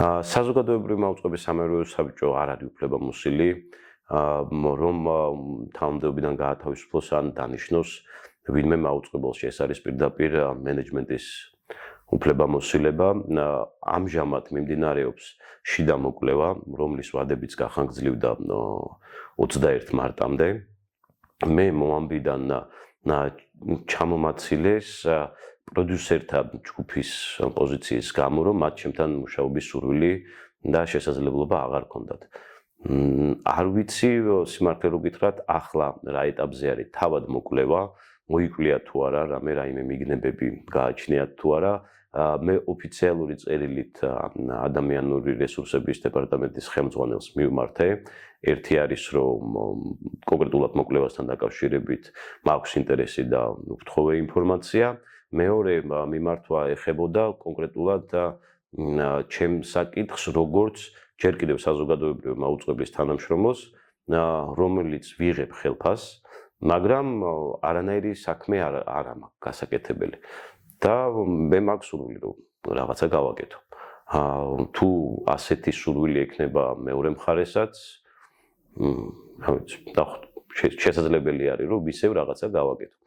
საზოგადოებრივი მაუწყებლის სამეურვეო საბჭო არ არის უფლებამოსილი, რომ თანამდებობიდან გაათავისუფლოს ან დანიშნოს ვინმე მაუწყებელში. ეს არის პირდაპირ მენეჯმენტის უფლებამოსილება. ამჟამად მიმდინარეობს შიდა მოკვლევა, რომლის ვადებიც გახანგრძლივდა 21 მარტამდე. მე მომამბიდან ჩამომაცილეს პროდიუსერთა ჯგუფის პოზიციის გამო, რომ მათ ჩემთან მუშაობის სურვილი და შესაძლებლობა აღარ ჰქონდათ. არ ვიცი, სიმართლე რო გითხრათ, ახლა რა ეტაპზე არის თავად მოკვლევა, მოიკვლიათ თუ არა, რაიმე მიგნებები გააჩნიათ თუ არა. მე ოფიციალური წერილით ადამიანური რესურსების დეპარტამენტის ხელმძღვანელს მივმართე. ერთი არის, რომ კონკრეტულად მოკვლევასთან დაკავშირებით მაქვს ინტერესი და ვთხოვე ინფორმაცია. მეორე მიმართვა ეხებოდა კონკრეტულად ჩემს საკითხს, როგორც ჯერ კიდევ საზოგადოებრივი მაუწყებლის თანამშრომლოს, რომელიც ვიღებ ხელფასს, მაგრამ არანაირი საქმე არ მაქვს გასაკეთებელი. და მე მაქვს სურვილი, რომ რაღაცა გავაკეთო. თუ ასეთი სურვილი ექნება მეორე მხარესაც, შესაძლებელი არის, რომ ისევ რაღაცა გავაკეთო.